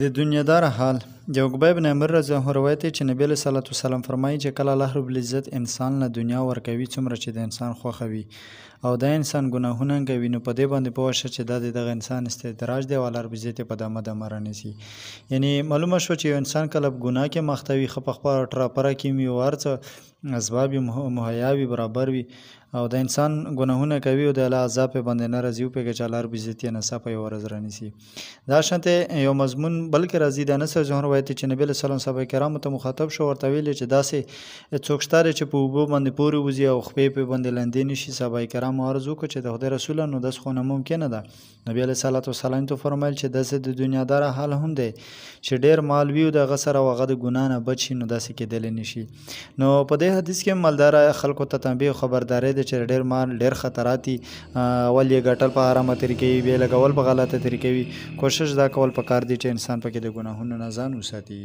د دنیادار حال د عقبه بن عامر رضی الله عنه روایت دی چې نبی علیه صلوات والسلام فرمایي چې کله الله رب العزت انسان له دنیا ورکوي څومره چې د انسان خوښه وي او دا انسان ګناهونه کوي نو په دې باندې پوه شه چې دا د دغه انسان استدراج دی او الله رب العزت یې په دمه دمه رانیسي. یعنی معلومه شوه چې یو انسان کله په ګناه کې مخته وي ښه په خپله ټراپره کې وي او هر څه اسباب یې مهیا وي برابر وي او د انسان ګناهونه کوي او د الله عذاب یې باندې نه راځي وپوهېږه چې الله رب العزت یې ناڅاپه یوه ورځ رانیسي. دا شانتې یو مضمون بلکې راځي د انس رضی الله عنه روایت دی چې نبي علیه السلام صحابه کرامو ته مخاطب شو ورته ویل چې داسې څوک شته دی چې په اوبو باندې پورې وځي او خپې پې باندې لاندې نه شي. صحابه کرامو عرض وکړو چې د خدای رسوله نو داسې خو ناممکنه ده. نبي علیه صلات وسلام ته فرمایل چې داسې د دنیاداره حال هم دی چې ډېر مال وي او د هغه سره او هغه د ګناه نه بچ شي نو داسې کېدلی نه شي. نو په دې حدیث کې مالداره خلکو ته تنبیه او خبرداری دی چې ډېر مال ډېر خطرات دي. اول یې ګټل په حرامه طریقې وي، بیا لګول په غلطه طریقې وي. کوشش دا کول پکار دی چې انسان پکې د ګناهونو نه ځان وساتي.